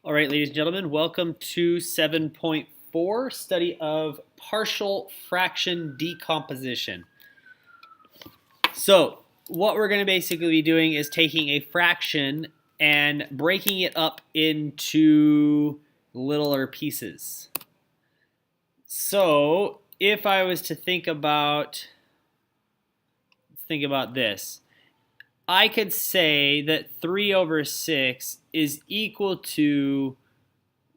All right, ladies and gentlemen, welcome to 7.4, study of partial fraction decomposition. So what we're going to basically be doing is taking a fraction and breaking it up into littler pieces. So if I was to think about this, I could say that 3 over 6 is equal to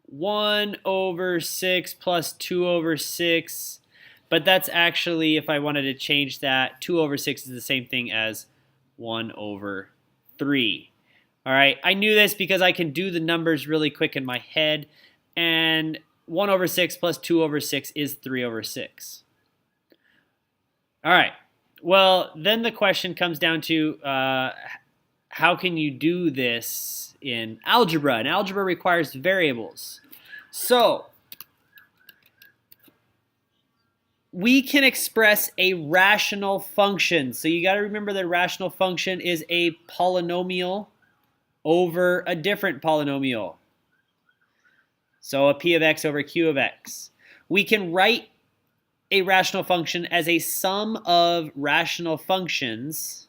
1 over 6 plus 2 over 6. But that's actually, if I wanted to change that, 2 over 6 is the same thing as 1 over 3. All right, I knew this because I can do the numbers really quick in my head. And 1 over 6 plus 2 over 6 is 3 over 6. All right. Well, then the question comes down to how can you do this in algebra? And algebra requires variables. So we can express a rational function. So you got to remember that a rational function is a polynomial over a different polynomial. So a p of x over q of x. We can write a rational function as a sum of rational functions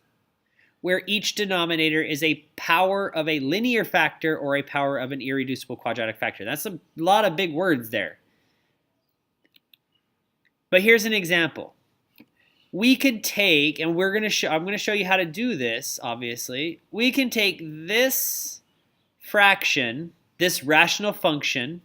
where each denominator is a power of a linear factor or a power of an irreducible quadratic factor. That's a lot of big words there. But here's an example. We could take, and I'm going to show you how to do this, obviously. We can take this fraction, this rational function.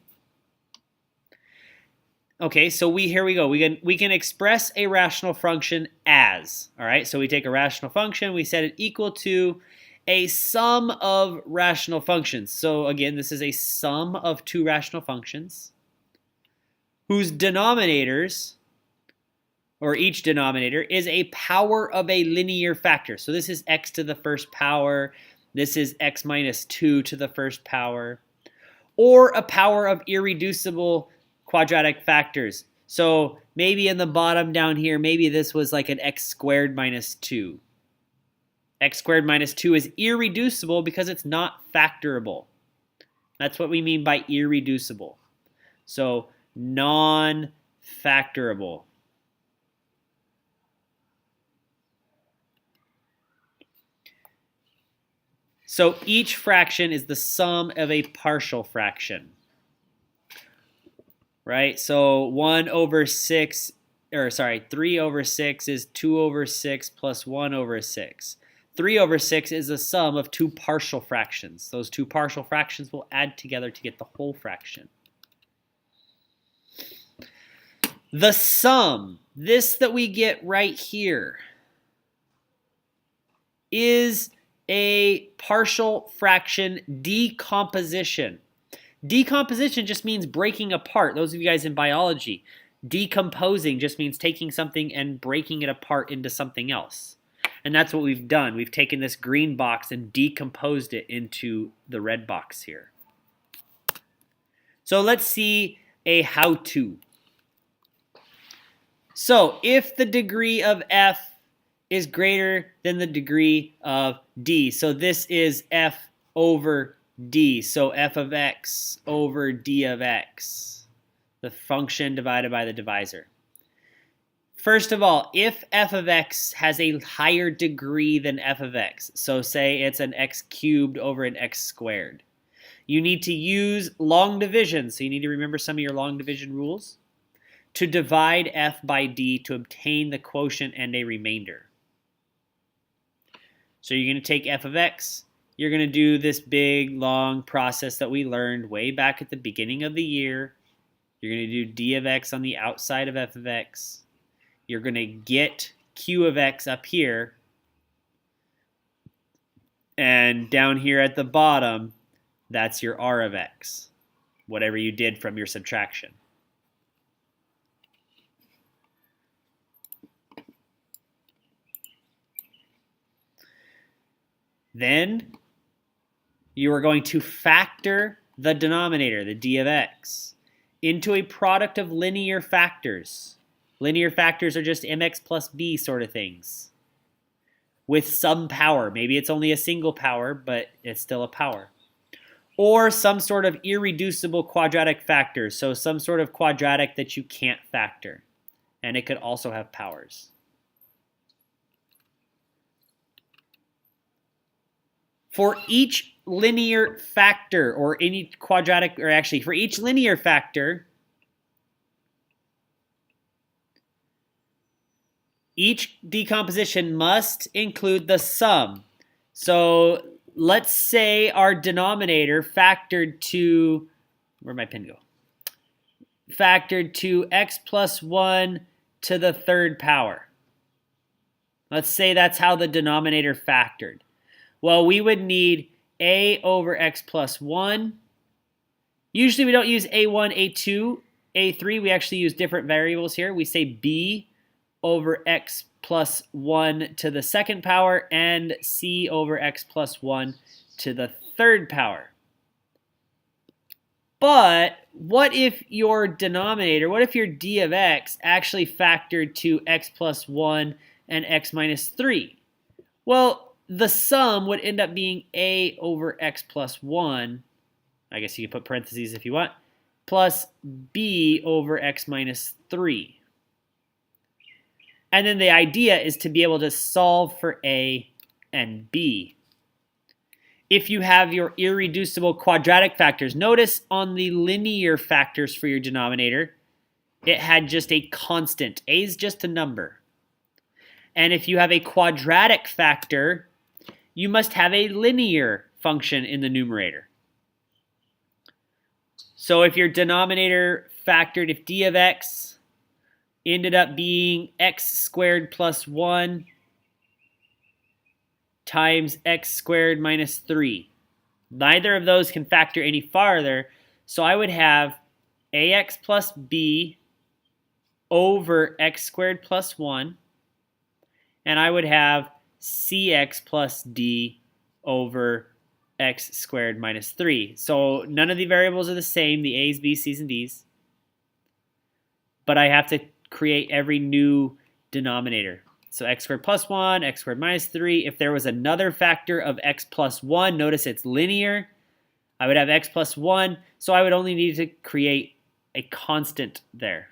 Okay, so here we go. We can express a rational function as, all right? So we take a rational function, we set it equal to a sum of rational functions. So again, this is a sum of two rational functions whose denominators, or each denominator, is a power of a linear factor. So this is x to the first power. This is x minus 2 to the first power. Or a power of irreducible quadratic factors. So maybe in the bottom down here, maybe this was like an x squared minus 2. X squared minus 2 is irreducible because it's not factorable. That's what we mean by irreducible. So non-factorable. So each fraction is the sum of a partial fraction. Right? So 3 over 6 is 2 over 6 plus 1 over 6. 3 over 6 is the sum of two partial fractions. Those two partial fractions will add together to get the whole fraction. The sum, this that we get right here, is a partial fraction decomposition. Decomposition just means breaking apart. Those of you guys in biology, decomposing just means taking something and breaking it apart into something else. And that's what we've done. We've taken this green box and decomposed it into the red box here. So let's see a how-to. So if the degree of f is greater than the degree of d, so this is f over d, so f of x over d of x, the function divided by the divisor. First of all, if f of x has a higher degree than f of x, so say it's an x cubed over an x squared, you need to use long division, so you need to remember some of your long division rules, to divide f by d to obtain the quotient and a remainder. So you're going to take f of x, you're going to do this big, long process that we learned way back at the beginning of the year. You're going to do d of x on the outside of f of x. You're going to get q of x up here. And down here at the bottom, that's your r of x, whatever you did from your subtraction. Then you are going to factor the denominator, the d of x, into a product of linear factors. Linear factors are just mx plus b sort of things with some power. Maybe it's only a single power, but it's still a power. or some sort of irreducible quadratic factor, so some sort of quadratic that you can't factor. And it could also have powers. For each linear factor, or any quadratic, or actually for each linear factor, each decomposition must include the sum. So let's say our denominator factored to, where'd my pen go? Factored to x plus 1 to the third power. Let's say that's how the denominator factored. Well, we would need a over x plus 1. Usually we don't use a1, a2, a3. We actually use different variables here. We say b over x plus 1 to the second power and c over x plus 1 to the third power. But what if your denominator, what if your d of x actually factored to x plus 1 and x minus 3? Well, the sum would end up being a over x plus 1, I guess you can put parentheses if you want, plus b over x minus 3. And then the idea is to be able to solve for a and b. If you have your irreducible quadratic factors, notice on the linear factors for your denominator, it had just a constant. A is just a number. And if you have a quadratic factor, you must have a linear function in the numerator. So if your denominator factored, if d of x ended up being x squared plus 1 times x squared minus 3. Neither of those can factor any farther, so I would have ax plus b over x squared plus 1, and I would have cx plus d over x squared minus 3. So none of the variables are the same, the a's, b's, c's, and d's, but I have to create every new denominator. So x squared plus 1, x squared minus 3. If there was another factor of x plus 1, notice it's linear. I would have x plus 1, so I would only need to create a constant there.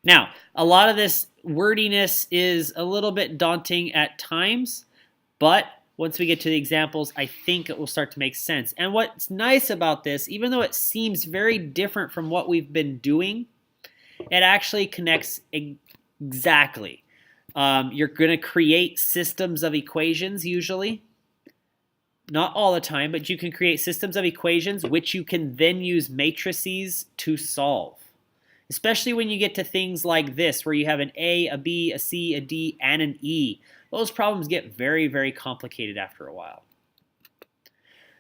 Now, a lot of this wordiness is a little bit daunting at times, but once we get to the examples, I think it will start to make sense. And what's nice about this, even though it seems very different from what we've been doing, it actually connects exactly. You're going to create systems of equations usually. Not all the time, but you can create systems of equations which you can then use matrices to solve. Especially when you get to things like this, where you have an A, a B, a C, a D, and an E. Those problems get very, very complicated after a while.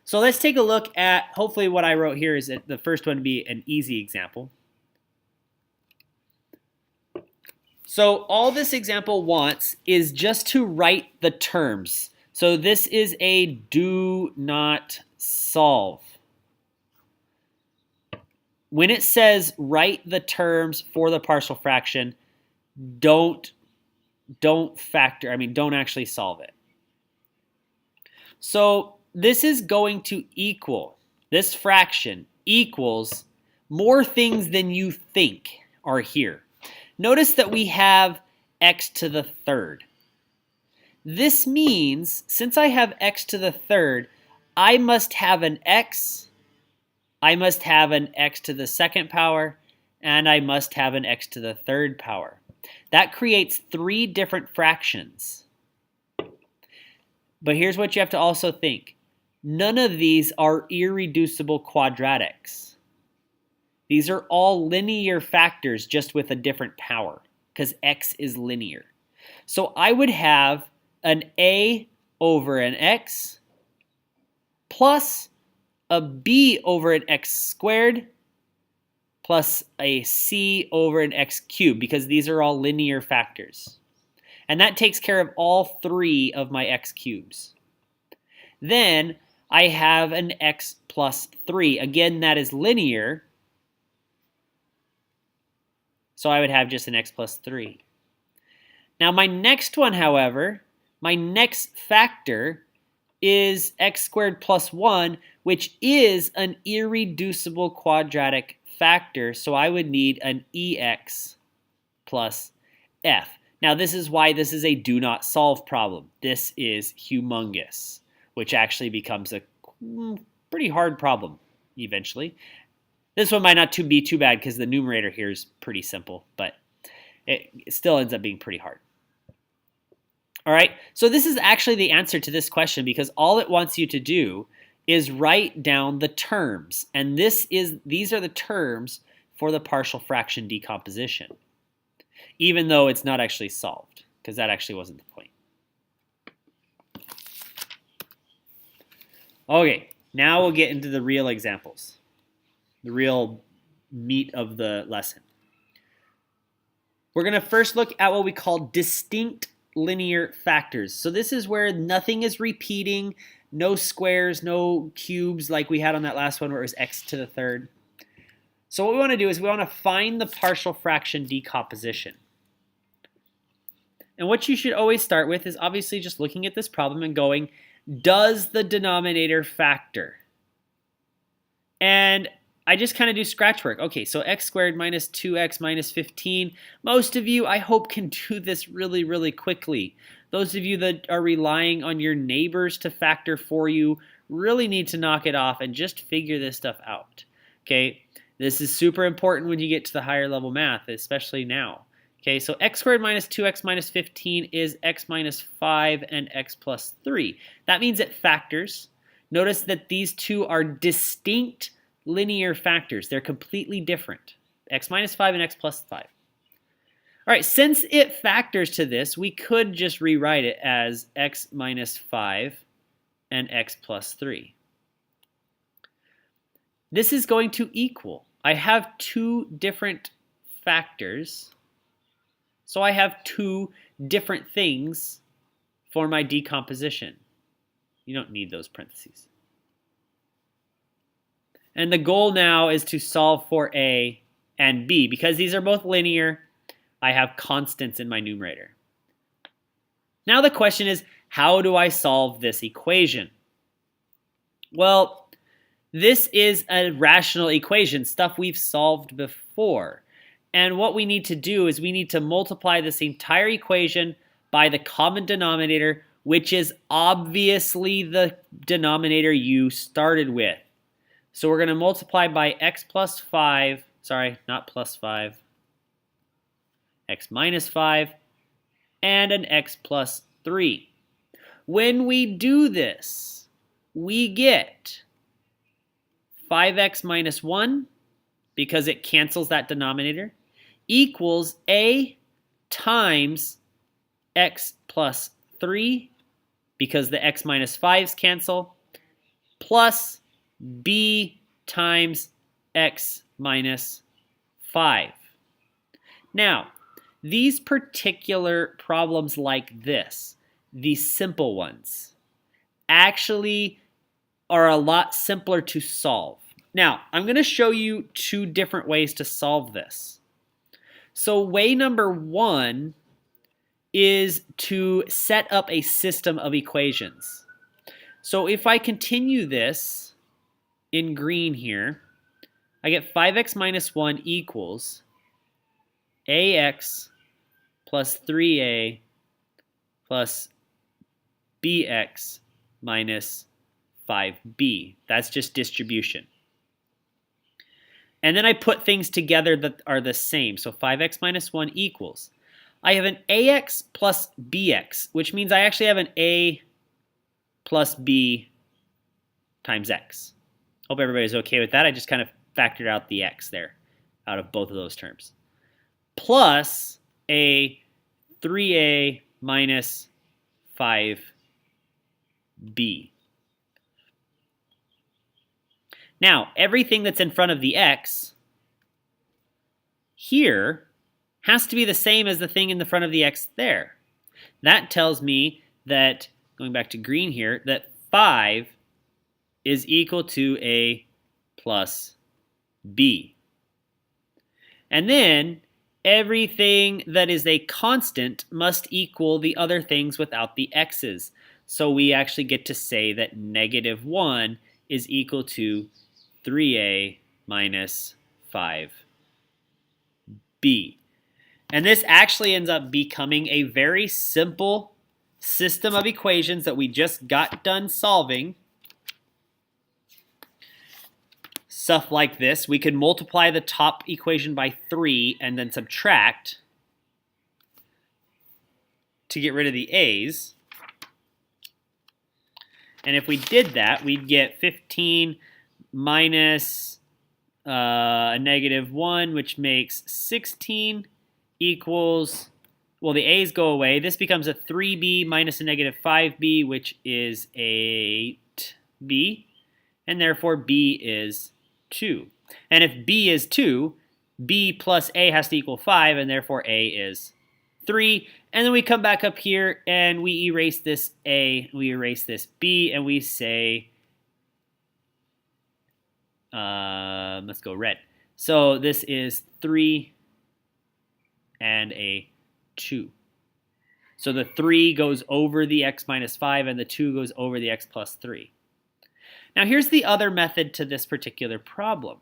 So let's take a look at, hopefully what I wrote here is that the first one to be an easy example. So all this example wants is just to write the terms. So this is a do not solve. When it says write the terms for the partial fraction, don't actually solve it. So this is going to equal, this fraction equals more things than you think are here. Notice that we have x to the third. This means, since I have x to the third, I must have an x, I must have an x to the second power, and I must have an x to the third power. That creates 3 different fractions. But here's what you have to also think. None of these are irreducible quadratics. These are all linear factors, just with a different power, because x is linear. So I would have an a over an x plus a b over an x squared plus a c over an x cubed, because these are all linear factors. And that takes care of all 3 of my x cubes. Then I have an x plus 3. Again, that is linear. So I would have just an x plus 3. Now my next one, however, my next factor is x squared plus 1, which is an irreducible quadratic factor, so I would need an ex plus f. Now, this is why this is a do not solve problem. This is humongous, which actually becomes a pretty hard problem eventually. This one might not be too bad because the numerator here is pretty simple, but it still ends up being pretty hard. All right, so this is actually the answer to this question because all it wants you to do is write down the terms, and these are the terms for the partial fraction decomposition, even though it's not actually solved, because that actually wasn't the point. Okay, now we'll get into the real examples, the real meat of the lesson. We're going to first look at what we call distinct linear factors. So this is where nothing is repeating, no squares, no cubes like we had on that last one where it was x to the third. So what we want to do is we want to find the partial fraction decomposition. And what you should always start with is obviously just looking at this problem and going, does the denominator factor? And I just kind of do scratch work. Okay, so x squared minus 2x minus 15. Most of you, I hope, can do this really, really quickly. Those of you that are relying on your neighbors to factor for you really need to knock it off and just figure this stuff out. Okay, this is super important when you get to the higher level math, especially now. Okay, so x squared minus 2x minus 15 is x minus 5 and x plus 3. That means it factors. Notice that these two are distinct linear factors. They're completely different. X minus 5 and x plus 5. All right, since it factors to this, we could just rewrite it as x minus 5 and x plus 3. This is going to equal. I have two different factors, so I have two different things for my decomposition. You don't need those parentheses. And the goal now is to solve for a and b. Because these are both linear, I have constants in my numerator. Now the question is, how do I solve this equation? Well, this is a rational equation, stuff we've solved before. And what we need to do is we need to multiply this entire equation by the common denominator, which is obviously the denominator you started with. So we're going to multiply by x plus 5, sorry, not plus 5, x minus 5, and an x plus 3. When we do this, we get 5x minus 1, because it cancels that denominator, equals a times x plus 3, because the x minus 5's cancel, plus b times x minus 5. Now, these particular problems like this, these simple ones, actually are a lot simpler to solve. Now, I'm going to show you two different ways to solve this. So way number one is to set up a system of equations. So if I continue this in green here, I get 5x minus 1 equals ax plus 3a plus bx minus 5b. That's just distribution. And then I put things together that are the same. So 5x minus 1 equals. I have an ax plus bx, which means I actually have an a plus b times x. Hope everybody's okay with that. I just kind of factored out the x there out of both of those terms. Plus a 3a minus 5b. Now, everything that's in front of the x here has to be the same as the thing in the front of the x there. That tells me that, going back to green here, that 5 is equal to a plus b. And then everything that is a constant must equal the other things without the x's. So we actually get to say that negative 1 is equal to 3a minus 5b. And this actually ends up becoming a very simple system of equations that we just got done solving. Stuff like this. We could multiply the top equation by 3 and then subtract to get rid of the a's. And if we did that, we'd get 15 minus a negative 1, which makes 16 equals, well, the a's go away. This becomes a 3b minus a negative 5b, which is 8b. And therefore, b is 2. And if b is 2, b plus a has to equal 5, and therefore a is 3. And then we come back up here, and we erase this a, we erase this b, and we say, let's go red. So this is 3 and a 2. So the 3 goes over the x minus 5, and the 2 goes over the x plus 3. Now here's the other method to this particular problem.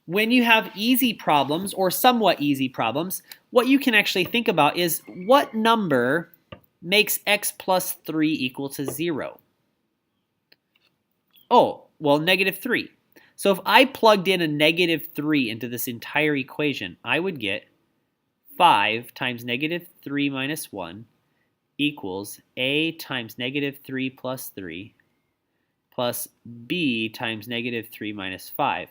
When you have easy problems or somewhat easy problems, what you can actually think about is what number makes x plus 3 equal to 0? Oh, well, negative 3. So if I plugged in a negative 3 into this entire equation, I would get 5 times negative 3 minus 1 equals a times negative 3 plus 3 plus b times negative 3 minus 5.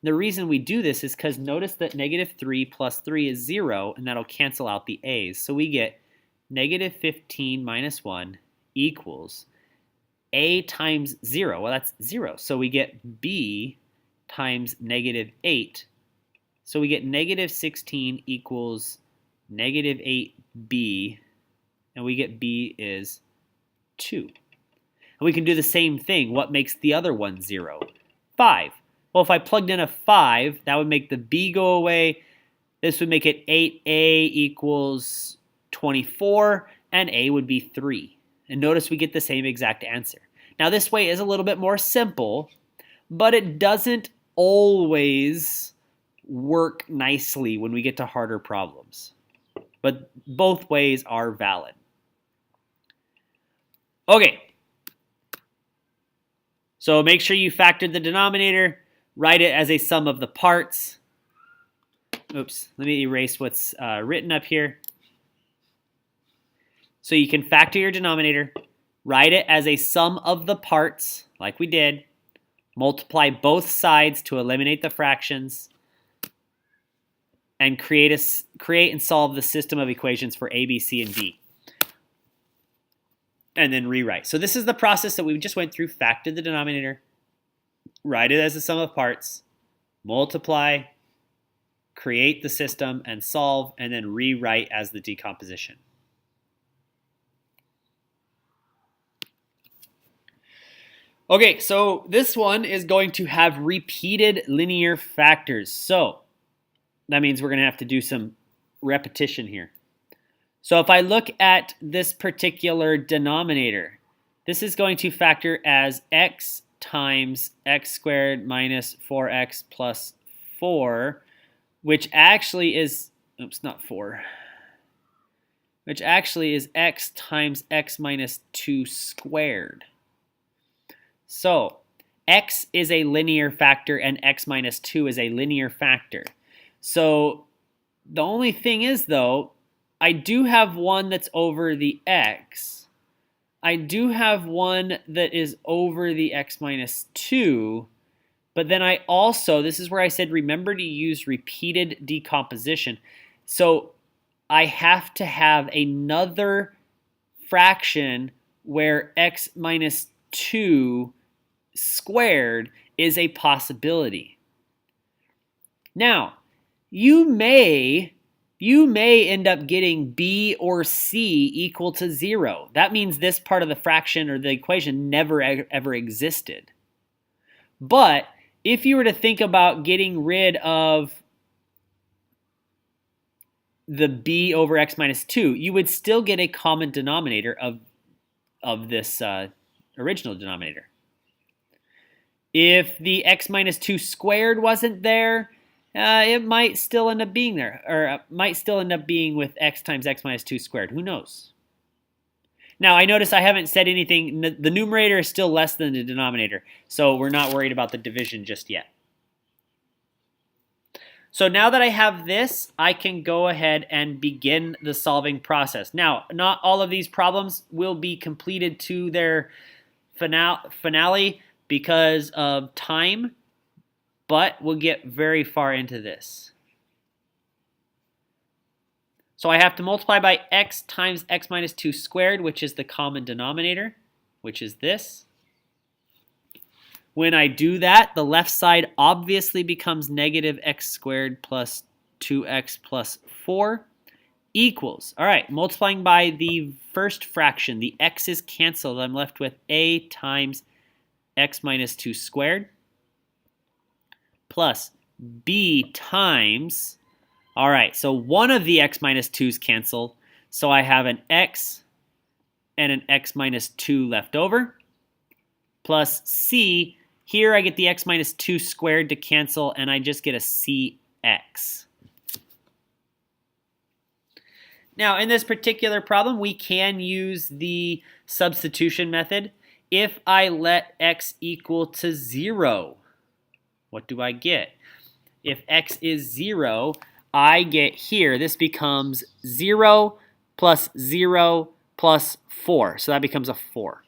The reason we do this is because notice that negative 3 plus 3 is 0, and that'll cancel out the a's. So we get negative 15 minus 1 equals a times 0. Well, that's 0. So we get b times negative 8. So we get negative 16 equals negative 8b, and we get b is 2. And we can do the same thing. What makes the other one 0? 5. Well, if I plugged in a 5, that would make the b go away. This would make it 8a equals 24, and a would be 3. And notice we get the same exact answer. Now, this way is a little bit more simple, but it doesn't always work nicely when we get to harder problems. But both ways are valid. Okay. So make sure you factor the denominator. Write it as a sum of the parts. Oops, let me erase what's written up here. So you can factor your denominator, write it as a sum of the parts, like we did, multiply both sides to eliminate the fractions, and create and solve the system of equations for a, b, c, and d. And then rewrite. So this is the process that we just went through. Factor the denominator, write it as a sum of parts, multiply, create the system, and solve, and then rewrite as the decomposition. Okay, so this one is going to have repeated linear factors. So that means we're going to have to do some repetition here. So if I look at this particular denominator, this is going to factor as x times x squared minus 4x plus 4, which actually is, oops, not 4, which actually is x times x minus 2 squared. So x is a linear factor and x minus 2 is a linear factor. So the only thing is, though, I do have one that's over the x. I do have one that is over the x minus 2. But then I also, this is where I said remember to use repeated decomposition. So I have to have another fraction where x minus 2 squared is a possibility. Now, you may end up getting b or c equal to 0. That means this part of the fraction or the equation never ever existed. But if you were to think about getting rid of the b over x minus 2, you would still get a common denominator of this original denominator. If the x minus 2 squared wasn't there, it might still end up being there, or might still end up being with x times x minus 2 squared. Who knows? Now, I notice I haven't said anything. The numerator is still less than the denominator, so we're not worried about the division just yet. So now that I have this, I can go ahead and begin the solving process. Now, not all of these problems will be completed to their finale because of time, but we'll get very far into this. So I have to multiply by x times x minus 2 squared, which is the common denominator, which is this. When I do that, the left side obviously becomes negative x squared plus 2x plus 4 equals. All right, multiplying by the first fraction, the x is canceled. I'm left with a times x minus 2 squared plus b times, all right, so one of the x minus 2's cancel, so I have an x and an x minus 2 left over, plus c. Here I get the x minus 2 squared to cancel, and I just get a cx. Now, in this particular problem, we can use the substitution method. If I let x equal to 0, what do I get? If x is 0, I get here, this becomes 0 plus 0 plus 4. So that becomes a 4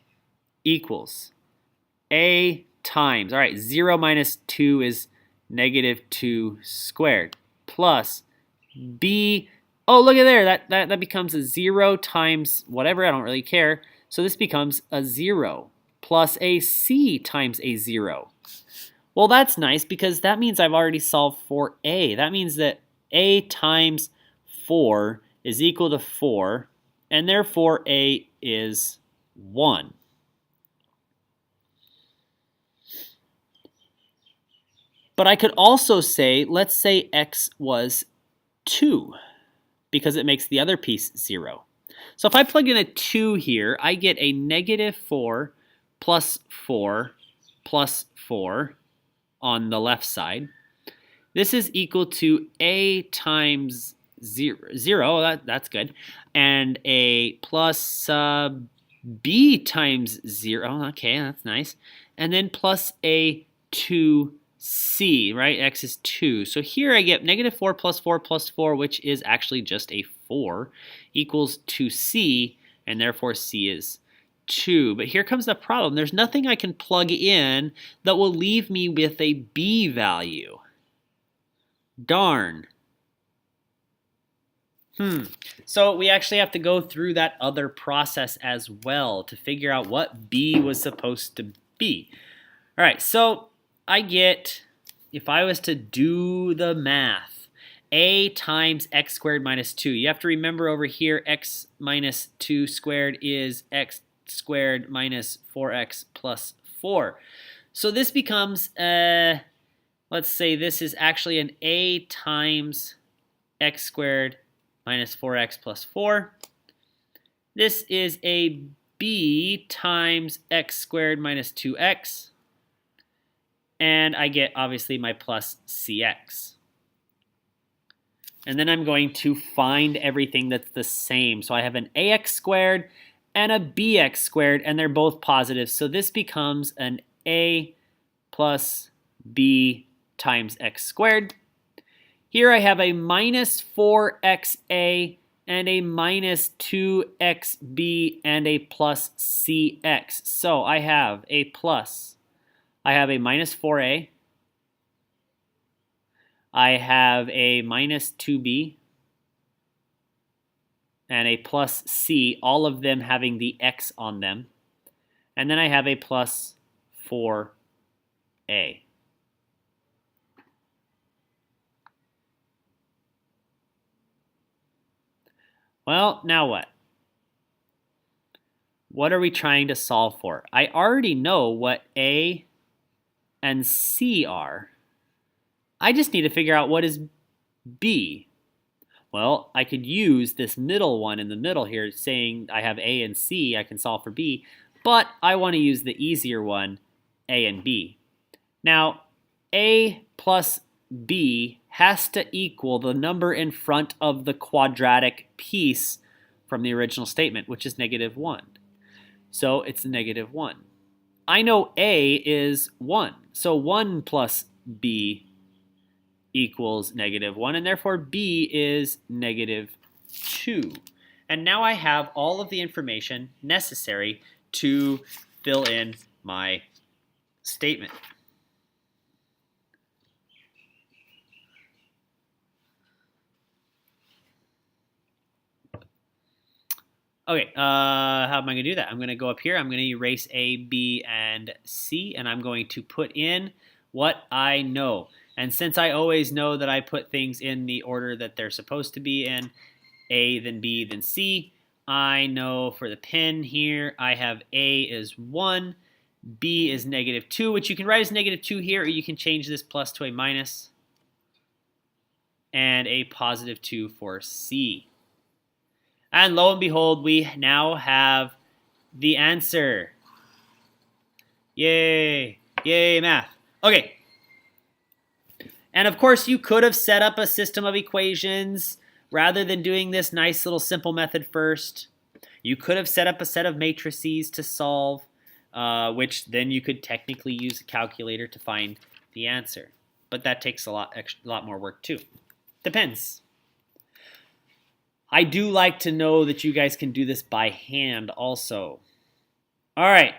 equals a times, all right, 0 minus 2 is negative 2 squared, plus b, oh, look at there, that becomes a 0 times whatever, I don't really care. So this becomes a 0 plus a c times a 0. Well, that's nice because that means I've already solved for a. That means that a times 4 is equal to 4, and therefore a is 1. But I could also say, let's say x was 2, because it makes the other piece 0. So if I plug in a 2 here, I get a negative 4 plus 4 plus 4 on the left side. This is equal to a times 0, that's good, and a plus b times 0, okay, that's nice, and then plus a 2c, right? X is 2. So here I get negative 4 plus 4 plus 4, which is actually just a 4, equals 2c, and therefore c is 2. But here comes the problem. There's nothing I can plug in that will leave me with a b value. Darn. So we actually have to go through that other process as well to figure out what b was supposed to be. All right, so I get, if I was to do the math, a times x squared minus 2. You have to remember over here, x minus 2 squared is x squared minus 4x plus 4. So this becomes, let's say this is actually an a times x squared minus 4x plus 4. This is a b times x squared minus 2x. And I get, obviously, my plus cx. And then I'm going to find everything that's the same. So I have an ax squared and a bx squared, and they're both positive. So this becomes an a plus b times x squared. Here I have a minus 4xa and a minus 2xb and a plus cx. So I have a plus. I have a minus 4a. I have a minus 2b and a plus c, all of them having the x on them. And then I have a plus 4a. Well, now what? What are we trying to solve for? I already know what a and C are. I just need to figure out what is B. Well, I could use this middle one in the middle here saying I have A and C, I can solve for B, but I want to use the easier one, A and B. Now, A plus B has to equal the number in front of the quadratic piece from the original statement, which is -1. So it's -1. I know A is 1, so 1 plus B equals -1, and therefore B is -2. And now I have all of the information necessary to fill in my statement. Okay, how am I going to do that? I'm going to go up here. I'm going to erase A, B, and C, and I'm going to put in what I know. And since I always know that I put things in the order that they're supposed to be in, A, then B, then C, I know for the pen here, I have A is 1, B is -2, which you can write as -2 here, or you can change this plus to a minus, and a +2 for C. And lo and behold, we now have the answer. Yay! Yay, math. Okay. And of course, you could have set up a system of equations rather than doing this nice little simple method first. You could have set up a set of matrices to solve, which then you could technically use a calculator to find the answer. But that takes a lot more work too. Depends. I do like to know that you guys can do this by hand also. All right,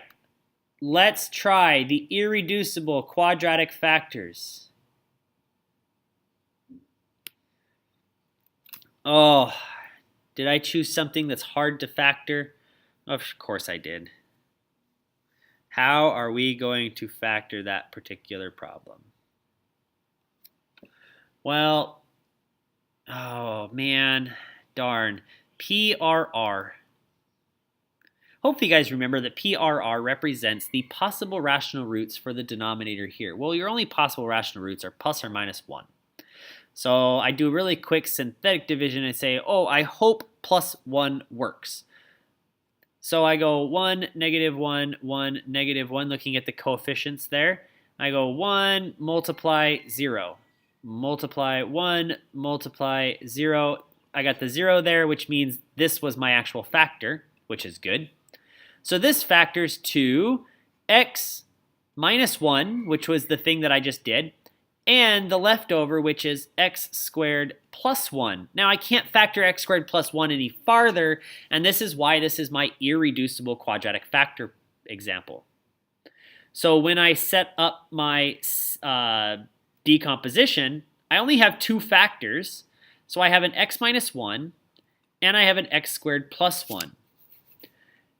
let's try the irreducible quadratic factors. Oh, did I choose something that's hard to factor? Of course I did. How are we going to factor that particular problem? Well, oh man. Darn. PRR. Hopefully you guys remember that PRR represents the possible rational roots for the denominator here. Well, your only possible rational roots are plus or minus 1. So I do a really quick synthetic division and say, oh, I hope plus 1 works. So I go 1, -1, 1, -1, looking at the coefficients there. I go 1, multiply 0. Multiply 1, multiply 0. I got the 0 there, which means this was my actual factor, which is good. So this factors to x minus 1, which was the thing that I just did, and the leftover, which is x squared plus 1. Now I can't factor x squared plus 1 any farther, and this is why this is my irreducible quadratic factor example. So when I set up my decomposition, I only have 2 factors. So I have an x minus 1, and I have an x squared plus 1.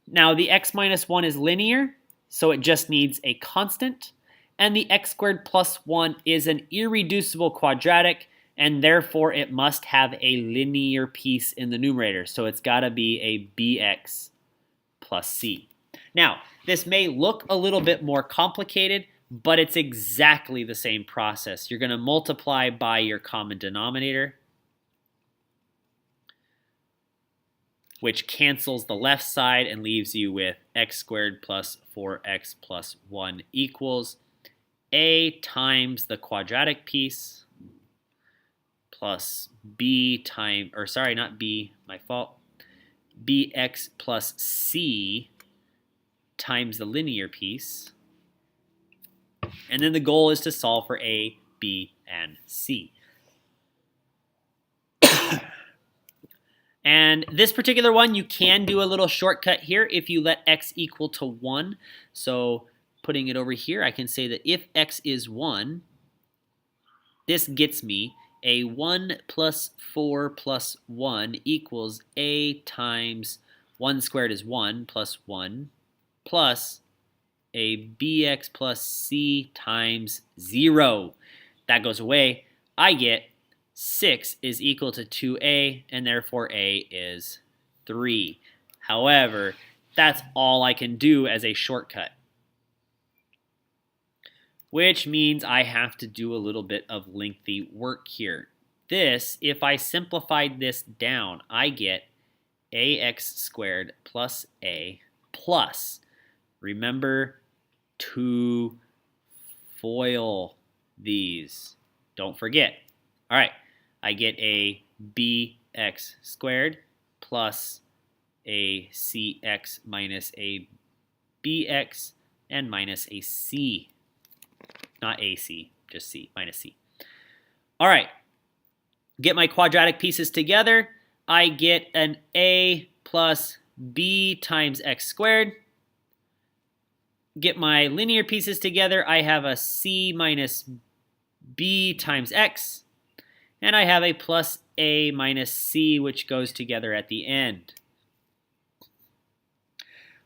Now the x minus 1 is linear, so it just needs a constant, and the x squared plus 1 is an irreducible quadratic, and therefore it must have a linear piece in the numerator, so it's got to be a bx plus c. Now, this may look a little bit more complicated, but it's exactly the same process. You're going to multiply by your common denominator, which cancels the left side and leaves you with x squared plus 4x plus 1 equals a times the quadratic piece plus b times, or sorry, not b, my fault, bx plus c times the linear piece. And then the goal is to solve for a, b, and c. And this particular one, you can do a little shortcut here if you let x equal to 1. So putting it over here, I can say that if x is 1, this gets me a 1 plus 4 plus 1 equals a times 1 squared is 1 plus 1 plus a bx plus c times 0. That goes away. I get 6 is equal to 2a, and therefore a is 3. However, that's all I can do as a shortcut. which means I have to do a little bit of lengthy work here. This, if I simplified this down, I get ax squared plus a plus, remember to FOIL these. Don't forget. All right, I get a bx squared plus a cx minus a bx and minus a c. Not ac, just c, minus c. All right, get my quadratic pieces together. I get an a plus b times x squared. Get my linear pieces together. I have a c minus b times x. And I have a plus a minus c, which goes together at the end.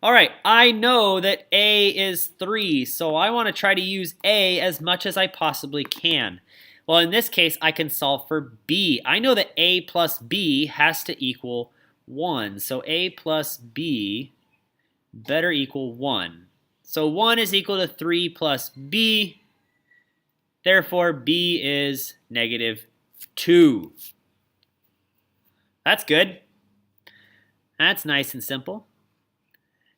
All right, I know that a is 3, so I want to try to use a as much as I possibly can. Well, in this case, I can solve for b. I know that a plus b has to equal 1, so a plus b better equal 1. So 1 is equal to 3 plus b, therefore b is negative 2. That's good. That's nice and simple.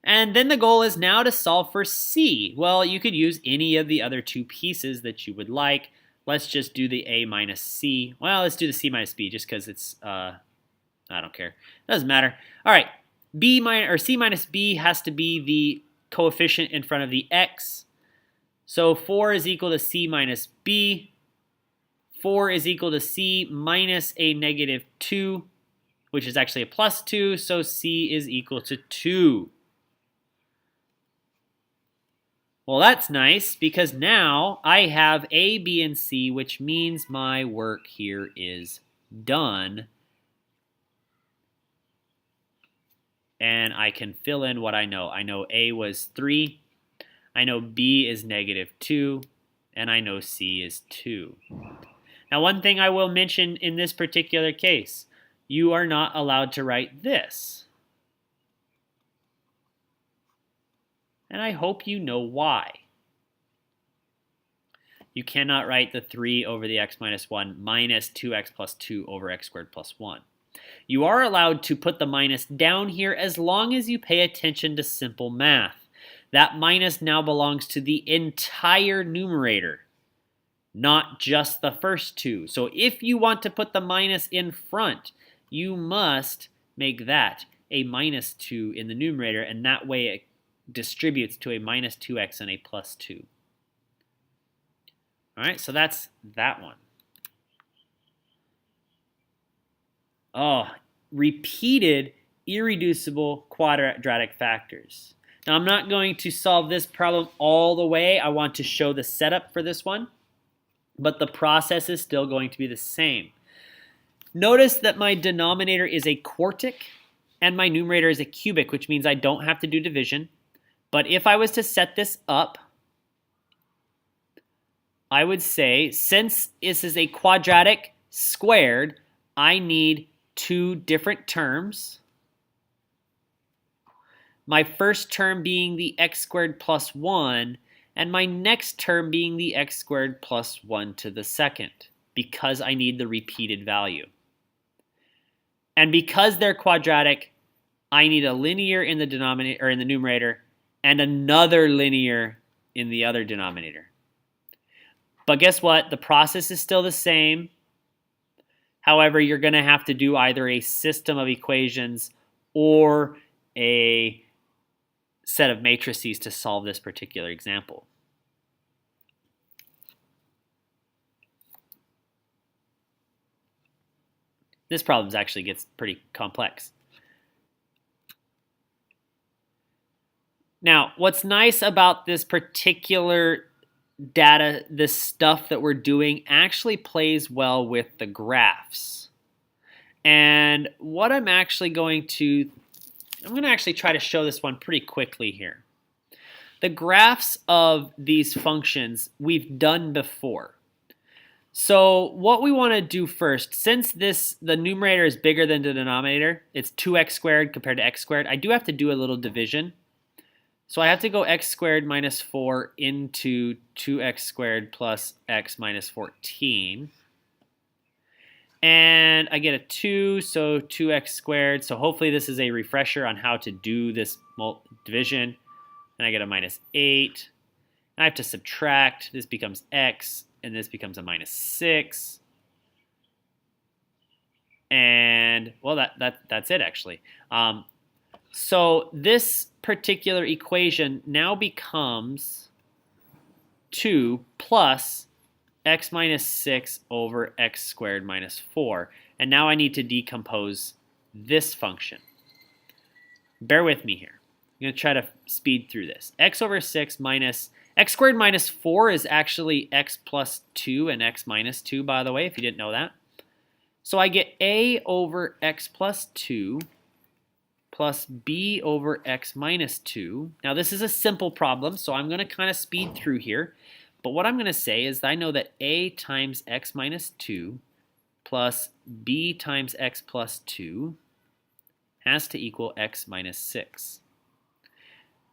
And then the goal is now to solve for c. Well, you could use any of the other two pieces that you would like. Let's just do the a minus c. Well, let's do the c minus b just because it's, I don't care. Doesn't matter. All right, c minus b has to be the coefficient in front of the x. So 4 is equal to c minus b. 4 is equal to c minus a negative 2, which is actually a plus 2, so c is equal to 2. Well, that's nice because now I have A, B, and C, which means my work here is done. And I can fill in what I know. I know A was 3, I know B is negative 2, and I know C is 2. Now, one thing I will mention in this particular case, you are not allowed to write this. And I hope you know why. You cannot write the 3 over the x minus 1 minus 2x plus 2 over x squared plus 1. You are allowed to put the minus down here as long as you pay attention to simple math. That minus now belongs to the entire numerator, not just the first two. So if you want to put the minus in front, you must make that a minus 2 in the numerator, and that way it distributes to a minus 2x and a plus 2. All right, so that's that one. Oh, repeated irreducible quadratic factors. Now, I'm not going to solve this problem all the way. I want to show the setup for this one, but the process is still going to be the same. Notice that my denominator is a quartic and my numerator is a cubic, which means I don't have to do division. But if I was to set this up, I would say, since this is a quadratic squared, I need two different terms. My first term being the x squared plus 1, and my next term being the x squared plus 1 to the second, because I need the repeated value. And because they're quadratic, I need a linear in the denominator or in the numerator, and another linear in the other denominator. But guess what? The process is still the same. However, you're going to have to do either a system of equations or a set of matrices to solve this particular example. This problem actually gets pretty complex. Now, what's nice about this particular data, this stuff that we're doing, actually plays well with the graphs. And what I'm going to actually try to show this one pretty quickly here. The graphs of these functions we've done before. So what we want to do first, since the numerator is bigger than the denominator, it's 2x squared compared to x squared, I do have to do a little division. So I have to go x squared minus 4 into 2x squared plus x minus 14. And I get a 2, so 2x squared. So hopefully this is a refresher on how to do this division. And I get a minus 8. I have to subtract. This becomes x, and this becomes a minus 6. And, well, that's it, actually. So this particular equation now becomes 2 plus x minus 6 over x squared minus 4. And now I need to decompose this function. Bear with me here. I'm going to try to speed through this. X over 6 minus x squared minus 4 is actually x plus 2 and x minus 2, by the way, if you didn't know that. So I get a over x plus 2 plus b over x minus 2. Now this is a simple problem, so I'm going to kind of speed through here. But what I'm going to say is I know that a times x minus 2 plus b times x plus 2 has to equal x minus 6.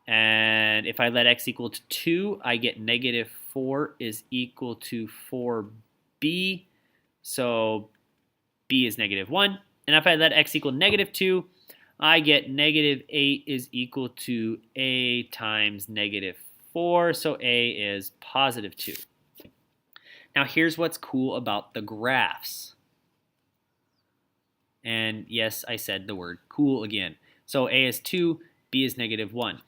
And if I let x equal to 2, I get negative 4 is equal to 4b. So b is negative 1. And if I let x equal negative 2, I get negative 8 is equal to a times negative 4. So a is positive 2. Now here's what's cool about the graphs. And yes, I said the word cool again. So a is 2, b is negative 1.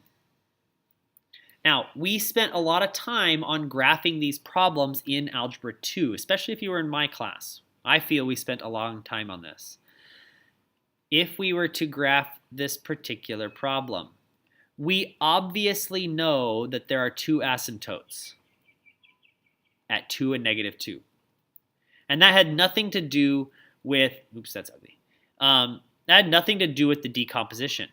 Now, we spent a lot of time on graphing these problems in Algebra 2, especially if you were in my class. I feel we spent a long time on this. If we were to graph this particular problem, we obviously know that there are two asymptotes at 2 and negative 2. And that had nothing to do with, oops, that's ugly. That had nothing to do with the decomposition.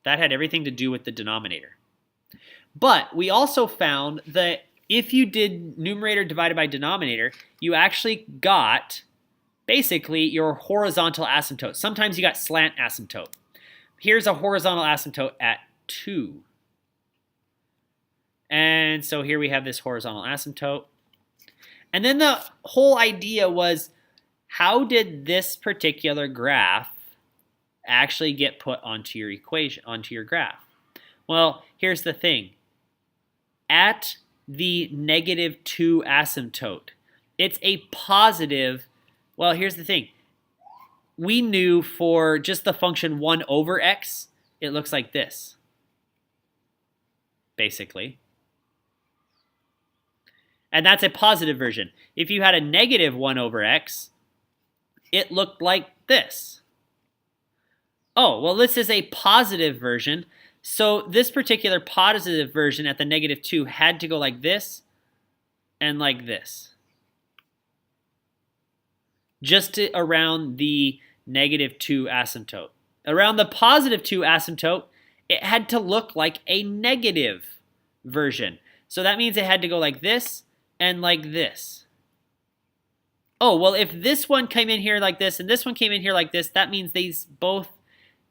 That had everything to do with the denominator. But we also found that if you did numerator divided by denominator, you actually got basically your horizontal asymptote. Sometimes you got slant asymptote. Here's a horizontal asymptote at 2. And so here we have this horizontal asymptote. And then the whole idea was, how did this particular graph actually get put onto your equation, onto your graph? Well, here's the thing. At the negative 2 asymptote, it's a positive. Well, here's the thing. We knew for just the function 1 over x, it looks like this, basically. And that's a positive version. If you had a negative 1 over x, it looked like this. Oh, well, this is a positive version. So this particular positive version at the negative 2 had to go like this and like this. Just around the negative 2 asymptote. Around the positive 2 asymptote, it had to look like a negative version. So that means it had to go like this and like this. Oh, well, if this one came in here like this and this one came in here like this, that means these both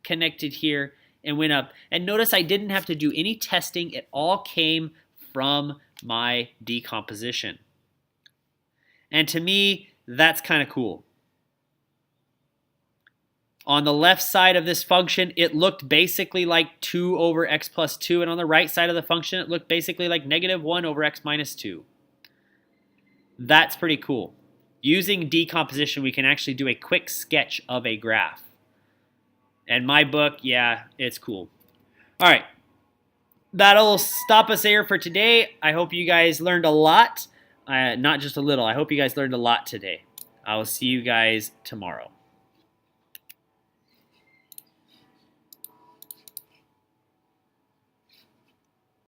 connected here and went up. And notice I didn't have to do any testing. It all came from my decomposition. And to me, that's kind of cool. On the left side of this function, it looked basically like 2 over x plus 2. And on the right side of the function, it looked basically like negative 1 over x minus 2. That's pretty cool. Using decomposition, we can actually do a quick sketch of a graph. And my book, yeah, it's cool. All right. That'll stop us there for today. I hope you guys learned a lot. Not just a little. I hope you guys learned a lot today. I will see you guys tomorrow.